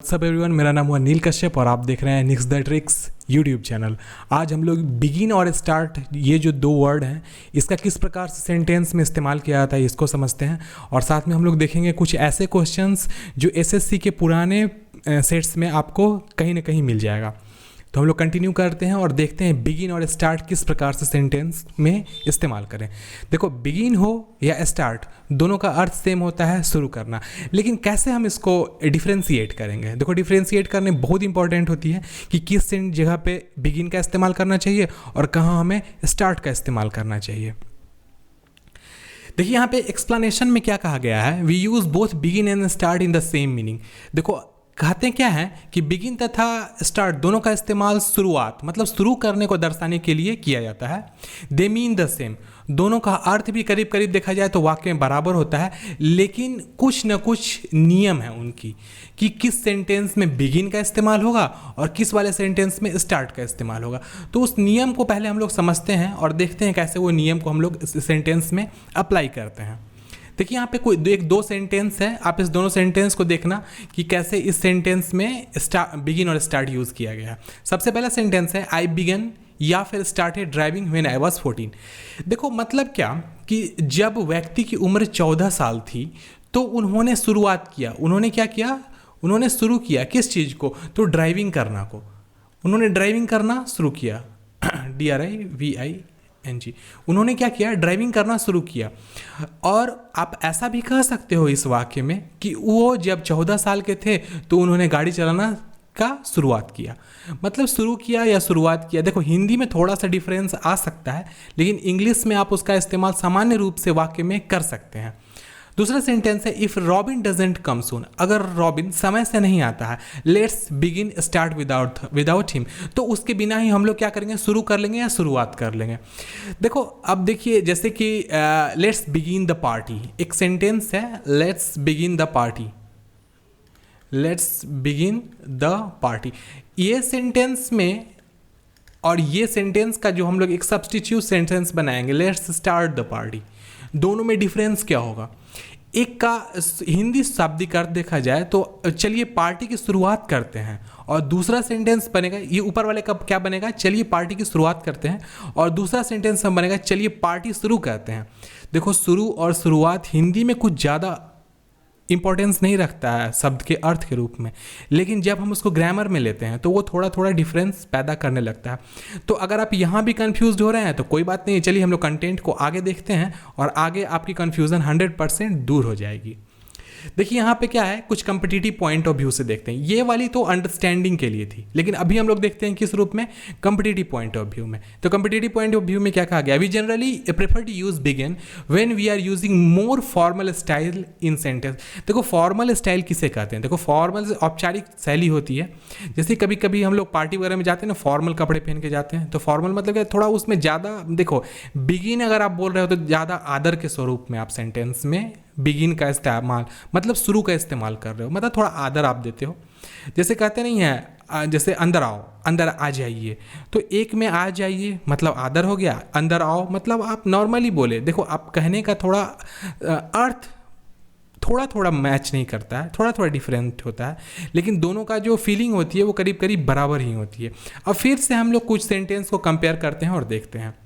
सब एवरीवन, मेरा नाम हुआ नील कश्यप और आप देख रहे हैं निक्स द ट्रिक्स यूट्यूब चैनल। आज हम लोग बिगिन और स्टार्ट, ये जो दो वर्ड हैं, इसका किस प्रकार से सेंटेंस में इस्तेमाल किया जाता है इसको समझते हैं। और साथ में हम लोग देखेंगे कुछ ऐसे क्वेश्चंस जो एसएससी के पुराने सेट्स में आपको कहीं ना कहीं मिल जाएगा। तो हम लोग कंटिन्यू करते हैं और देखते हैं बिगिन और स्टार्ट किस प्रकार से सेंटेंस में इस्तेमाल करें। देखो, बिगिन हो या स्टार्ट, दोनों का अर्थ सेम होता है, शुरू करना। लेकिन कैसे हम इसको डिफ्रेंशिएट करेंगे? देखो, डिफ्रेंशिएट करने बहुत इंपॉर्टेंट होती है कि किस जगह पे बिगिन का इस्तेमाल करना चाहिए और कहाँ हमें स्टार्ट का इस्तेमाल करना चाहिए। देखिए, यहाँ पे एक्सप्लेनेशन में क्या कहा गया है, we use both begin and start in the same meaning. देखो, कहते हैं क्या है कि बिगिन तथा स्टार्ट दोनों का इस्तेमाल शुरुआत, मतलब शुरू करने को दर्शाने के लिए किया जाता है। दे मीन द सेम, दोनों का अर्थ भी करीब करीब देखा जाए तो वाक्य में बराबर होता है, लेकिन कुछ न कुछ नियम है उनकी कि किस सेंटेंस में बिगिन का इस्तेमाल होगा और किस वाले सेंटेंस में स्टार्ट का इस्तेमाल होगा। तो उस नियम को पहले हम लोग समझते हैं और देखते हैं कैसे वो नियम को हम लोग इस सेंटेंस में अप्लाई करते हैं। देखिए, यहाँ पे कोई दो सेंटेंस है, आप इस दोनों सेंटेंस को देखना कि कैसे इस सेंटेंस में बिगिन और स्टार्ट यूज़ किया गया है। सबसे पहला सेंटेंस है आई बिगन या फिर started driving when I was 14। देखो, मतलब क्या कि जब व्यक्ति की उम्र 14 साल थी तो उन्होंने शुरुआत किया। उन्होंने क्या किया? उन्होंने शुरू किया किस चीज़ को? तो ड्राइविंग करना को। उन्होंने ड्राइविंग करना शुरू किया, DRIVING। उन्होंने क्या किया? ड्राइविंग करना शुरू किया। और आप ऐसा भी कह सकते हो इस वाक्य में कि वो जब 14 साल के थे तो उन्होंने गाड़ी चलाना का शुरुआत किया। मतलब शुरू किया या शुरुआत किया। देखो, हिंदी में थोड़ा सा डिफरेंस आ सकता है, लेकिन इंग्लिश में आप उसका इस्तेमाल सामान्य रूप से वाक्य में कर सकते हैं। दूसरा सेंटेंस है इफ़ रॉबिन डजेंट कम सून, अगर रॉबिन समय से नहीं आता है, let's begin start without him, तो उसके बिना ही हम लोग क्या करेंगे? शुरू कर लेंगे या शुरुआत कर लेंगे। देखो, अब देखिए, जैसे कि लेट्स बिगिन द पार्टी, एक सेंटेंस है let's begin the party, let's begin the party. ये सेंटेंस में और ये सेंटेंस का जो हम लोग एक सब्स्टिट्यूट सेंटेंस बनाएंगे, लेट्स स्टार्ट द पार्टी, दोनों में डिफरेंस क्या होगा? एक का हिंदी शाब्दिक अर्थ देखा जाए तो चलिए पार्टी की शुरुआत करते हैं, और दूसरा सेंटेंस बनेगा, ये ऊपर वाले का क्या बनेगा? चलिए पार्टी की शुरुआत करते हैं, और दूसरा सेंटेंस हम बनेगा चलिए पार्टी शुरू करते हैं। देखो, शुरू और शुरुआत हिंदी में कुछ ज़्यादा इंपॉर्टेंस नहीं रखता है शब्द के अर्थ के रूप में, लेकिन जब हम उसको ग्रामर में लेते हैं तो वो थोड़ा थोड़ा डिफरेंस पैदा करने लगता है। तो अगर आप यहाँ भी कंफ्यूज हो रहे हैं तो कोई बात नहीं, चलिए हम लोग कंटेंट को आगे देखते हैं और आगे आपकी कंफ्यूजन 100% दूर हो जाएगी। देखिए, यहाँ पे क्या है, कुछ कम्पिटिटिव पॉइंट ऑफ व्यू से देखते हैं। ये वाली तो अंडरस्टैंडिंग के लिए थी, लेकिन अभी हम लोग देखते हैं किस रूप में? कम्पिटिटिव पॉइंट ऑफ व्यू में। तो कम्पिटिटिव पॉइंट ऑफ व्यू में क्या कहा गया? We generally prefer to use begin when we are using more formal style in sentence. देखो, फॉर्मल स्टाइल किसे कहते हैं? देखो, फॉर्मल औपचारिक शैली होती है। जैसे कभी कभी हम लोग पार्टी वगैरह में जाते हैं ना, फॉर्मल कपड़े पहन के जाते हैं, तो फॉर्मल मतलब क्या? थोड़ा उसमें ज़्यादा, देखो, बिगिन अगर आप बोल रहे हो तो ज़्यादा आदर के स्वरूप में आप सेंटेंस में बिगिन का इस्तेमाल, मतलब शुरू का इस्तेमाल कर रहे हो, मतलब थोड़ा आदर आप देते हो। जैसे कहते नहीं है, जैसे अंदर आओ, अंदर आ जाइए, तो एक में आ जाइए मतलब आदर हो गया, अंदर आओ मतलब आप नॉर्मली बोले। देखो, आप कहने का थोड़ा अर्थ थोड़ा थोड़ा मैच नहीं करता है, थोड़ा थोड़ा डिफरेंट होता है, लेकिन दोनों का जो फीलिंग होती है वो करीब करीब बराबर ही होती है। अब फिर से हम लोग कुछ सेंटेंस को कंपेयर करते हैं और देखते हैं।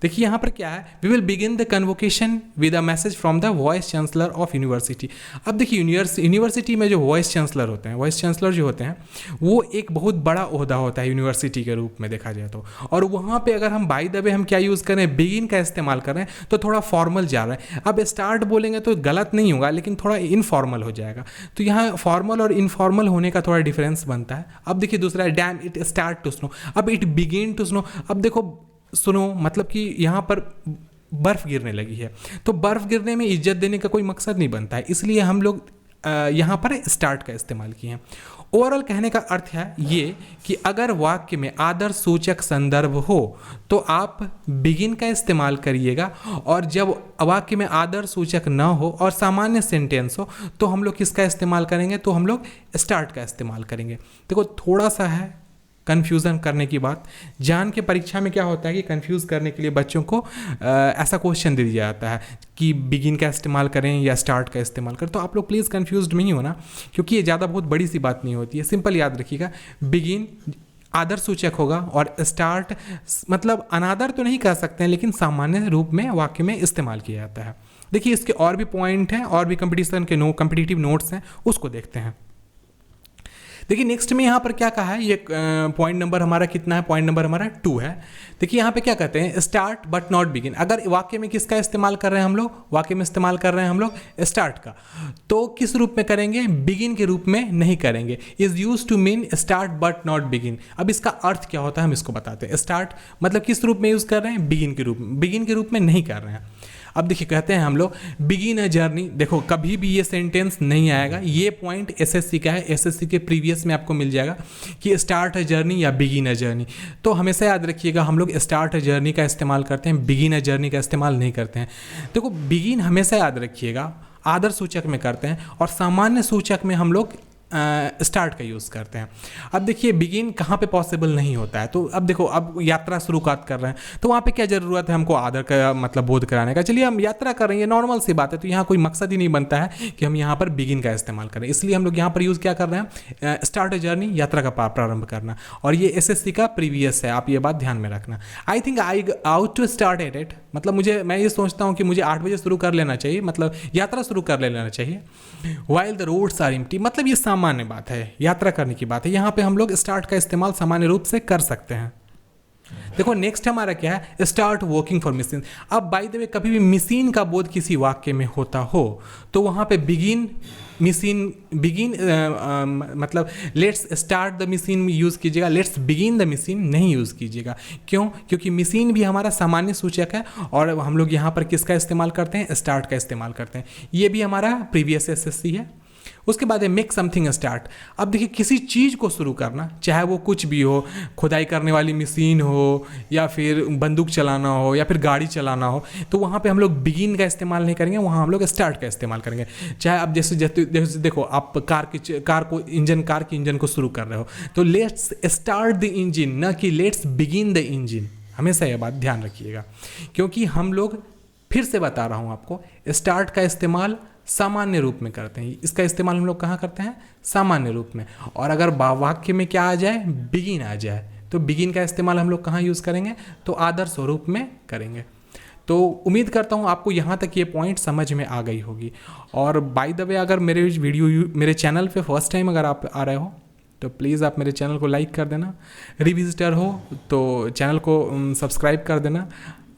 देखिए, यहाँ पर क्या है, we will begin the convocation with a message from the vice chancellor of university. अब देखिए, यूनिवर्सिटी में जो वाइस चांसलर होते हैं, वाइस चांसलर जो होते हैं, वो एक बहुत बड़ा ओहदा होता है यूनिवर्सिटी के रूप में देखा जाए तो। और वहाँ पे अगर हम बाय द वे हम क्या यूज़ करें? बिगिन का इस्तेमाल कर रहे हैं तो थोड़ा फॉर्मल जा रहा है। अब स्टार्ट बोलेंगे तो गलत नहीं होगा, लेकिन थोड़ा इनफॉर्मल हो जाएगा। तो यहाँ फॉर्मल और इनफॉर्मल होने का थोड़ा डिफरेंस बनता है। अब देखिए, दूसरा है damn it start to snow, अब इट बिगिन टू स्नो। अब देखो, सुनो मतलब कि यहाँ पर बर्फ़ गिरने लगी है, तो बर्फ़ गिरने में इज्जत देने का कोई मकसद नहीं बनता है, इसलिए हम लोग यहाँ पर स्टार्ट का इस्तेमाल किए हैं। ओवरऑल कहने का अर्थ है ये कि अगर वाक्य में आदर सूचक संदर्भ हो तो आप बिगिन का इस्तेमाल करिएगा, और जब वाक्य में आदर सूचक ना हो और सामान्य सेंटेंस हो तो हम लोग किसका इस्तेमाल करेंगे? तो हम लोग स्टार्ट का इस्तेमाल करेंगे। देखो, थोड़ा सा है कन्फ्यूज़न करने की बात। जान के परीक्षा में क्या होता है कि कन्फ्यूज़ करने के लिए बच्चों को ऐसा क्वेश्चन दे दिया जाता है कि बिगिन का इस्तेमाल करें या स्टार्ट का इस्तेमाल करें। तो आप लोग प्लीज़ कन्फ्यूज़ड नहीं होना, क्योंकि ये ज़्यादा बहुत बड़ी सी बात नहीं होती है। सिंपल याद रखिएगा, बिगिन आदर सूचक होगा और स्टार्ट मतलब अनादर तो नहीं कह सकते हैं, लेकिन सामान्य रूप में वाक्य में इस्तेमाल किया जाता है। देखिए इसके और भी पॉइंट हैं और भी कॉम्पिटिटिव नोट्स हैं, उसको देखते हैं। देखिए नेक्स्ट में यहाँ पर क्या कहा है, ये पॉइंट नंबर हमारा कितना है, पॉइंट नंबर हमारा 2 है। देखिए यहाँ पे क्या कहते हैं, स्टार्ट बट नॉट बिगिन। अगर वाक्य में किसका इस्तेमाल कर रहे हैं हम लोग, वाक्य में इस्तेमाल कर रहे हैं हम लोग स्टार्ट का, तो किस रूप में करेंगे, बिगिन के रूप में नहीं करेंगे। Is use to mean start but not begin. अब इसका अर्थ क्या होता है हम इसको बताते हैं। स्टार्ट मतलब किस रूप में यूज़ कर रहे हैं, बिगिन के रूप में, बिगिन के रूप में नहीं कर रहे हैं। अब देखिए कहते हैं हम लोग बिगिन अ जर्नी। देखो कभी भी ये सेंटेंस नहीं आएगा, ये पॉइंट एसएससी का है, एसएससी के प्रीवियस में आपको मिल जाएगा कि स्टार्ट अ जर्नी या बिगिन अ जर्नी। तो हमेशा याद रखिएगा हम लोग स्टार्ट अ जर्नी का इस्तेमाल करते हैं, बिगिन अ जर्नी का इस्तेमाल नहीं करते हैं। देखो बिगिन हमेशा याद रखिएगा आदर सूचक में करते हैं और सामान्य सूचक में हम लोग स्टार्ट का यूज़ करते हैं। अब देखिए बिगिन कहाँ पे पॉसिबल नहीं होता है, तो अब देखो अब यात्रा शुरुआत कर रहे हैं तो वहाँ पे क्या ज़रूरत है हमको आदर का मतलब बोध कराने का। चलिए हम यात्रा कर रहे हैं, ये नॉर्मल सी बात है, तो यहाँ कोई मकसद ही नहीं बनता है कि हम यहाँ पर बिगिन का इस्तेमाल करें। इसलिए हम लोग यहाँ पर यूज़ क्या कर रहे हैं, स्टार्ट अ जर्नी, यात्रा का प्रारंभ करना। और ये एसएससी का प्रीवियस है, आप ये बात ध्यान में रखना। I think I ought to start at it, मतलब मैं ये सोचता हूँ कि मुझे 8 बजे शुरू कर लेना चाहिए, मतलब यात्रा शुरू कर लेना चाहिए। While the roads are empty, मतलब ये सामान्य बात है, यात्रा करने की बात है। यहाँ पे हम लोग स्टार्ट का इस्तेमाल सामान्य रूप से कर सकते हैं। देखो नेक्स्ट हमारा क्या है, स्टार्ट वर्किंग फॉर मशीन। अब बाय द वे कभी भी मशीन का बोध किसी वाक्य में होता हो तो वहाँ पे बिगिन मतलब let's start the machine use कीजिएगा, लेट्स बिगिन द मशीन नहीं यूज़ कीजिएगा। क्यों, क्योंकि मशीन भी हमारा सामान्य सूचक है और हम लोग यहाँ पर किसका इस्तेमाल करते हैं, स्टार्ट का इस्तेमाल करते हैं। ये भी हमारा प्रीवियस एसएससी है। उसके बाद है मेक समथिंग स्टार्ट। अब देखिए किसी चीज़ को शुरू करना, चाहे वो कुछ भी हो, खुदाई करने वाली मशीन हो या फिर बंदूक चलाना हो या फिर गाड़ी चलाना हो, तो वहाँ पे हम लोग बिगिन का इस्तेमाल नहीं करेंगे, वहाँ हम लोग स्टार्ट का इस्तेमाल करेंगे। चाहे अब जैसे देखो आप कार की इंजन को शुरू कर रहे हो तो लेट्स स्टार्ट द इंजन, न कि लेट्स बिगिन द इंजन। हमेशा यह बात ध्यान रखिएगा, क्योंकि हम लोग फिर से बता रहा हूँ आपको, स्टार्ट का इस्तेमाल सामान्य रूप में करते हैं। इसका इस्तेमाल हम लोग कहाँ करते हैं, सामान्य रूप में। और अगर वाक्य में क्या आ जाए, बिगिन आ जाए, तो बिगिन का इस्तेमाल हम लोग कहाँ यूज़ करेंगे, तो आदर स्वरूप में करेंगे। तो उम्मीद करता हूँ आपको यहाँ तक ये पॉइंट समझ में आ गई होगी। और बाय द वे अगर मेरे चैनल पे फर्स्ट टाइम अगर आप आ रहे हो तो प्लीज़ आप मेरे चैनल को लाइक कर देना, रिविजिटर हो तो चैनल को सब्सक्राइब कर देना।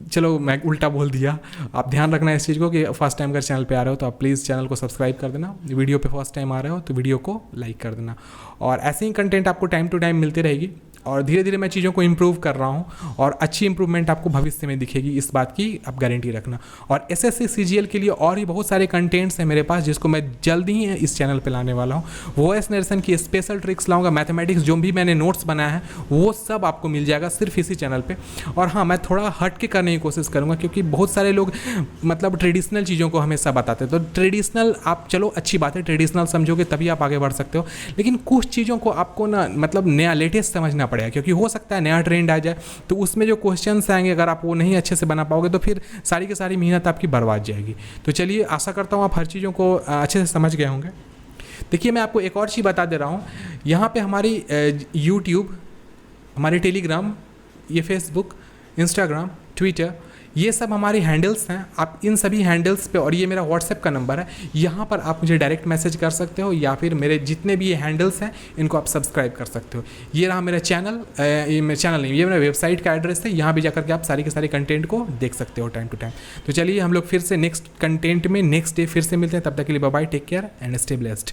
चलो मैं उल्टा बोल दिया, आप ध्यान रखना इस चीज़ को कि फर्स्ट टाइम अगर चैनल पे आ रहे हो तो आप प्लीज़ चैनल को सब्सक्राइब कर देना, वीडियो पे फर्स्ट टाइम आ रहे हो तो वीडियो को लाइक कर देना। और ऐसे ही कंटेंट आपको टाइम टू टाइम मिलती रहेगी और धीरे धीरे मैं चीज़ों को इम्प्रूव कर रहा हूँ और अच्छी इंप्रूवमेंट आपको भविष्य में दिखेगी, इस बात की आप गारंटी रखना। और एसएससी सीजीएल के लिए और भी बहुत सारे कंटेंट्स हैं मेरे पास, जिसको मैं जल्दी ही इस चैनल पे लाने वाला हूँ। वॉइस नरेशन की स्पेशल ट्रिक्स लाऊंगा, मैथमेटिक्स जो भी मैंने नोट्स बनाया है वो सब आपको मिल जाएगा सिर्फ इसी चैनल पर। और हाँ, मैं थोड़ा हट के करने की कोशिश करूँगा, क्योंकि बहुत सारे लोग मतलब ट्रेडिशनल चीज़ों को हमेशा बताते हैं। तो ट्रेडिशनल आप चलो अच्छी बात है, ट्रेडिशनल समझोगे तभी आप आगे बढ़ सकते हो, लेकिन कुछ चीज़ों को आपको ना मतलब नया लेटेस्ट समझना पड़ेगा, क्योंकि हो सकता है नया ट्रेंड आ जाए तो उसमें जो क्वेश्चंस आएंगे अगर आप वो नहीं अच्छे से बना पाओगे तो फिर सारी की सारी मेहनत आपकी बर्बाद जाएगी। तो चलिए आशा करता हूँ आप हर चीज़ों को अच्छे से समझ गए होंगे। देखिए मैं आपको एक और चीज़ बता दे रहा हूँ, यहाँ पे हमारी यूट्यूब, हमारे टेलीग्राम, ये फेसबुक, इंस्टाग्राम, ट्विटर, ये सब हमारे हैंडल्स हैं। आप इन सभी हैंडल्स पे, और ये मेरा व्हाट्सएप का नंबर है, यहाँ पर आप मुझे डायरेक्ट मैसेज कर सकते हो या फिर मेरे जितने भी ये हैंडल्स हैं इनको आप सब्सक्राइब कर सकते हो। ये रहा मेरा चैनल, ये मेरा वेबसाइट का एड्रेस है, यहाँ भी जाकर के आप सारी के सारे कंटेंट को देख सकते हो टाइम टू टाइम। तो चलिए हम लोग फिर से नेक्स्ट कंटेंट में नेक्स्ट डे फिर से मिलते हैं, तब तक के लिए bye bye, take care and stay blessed.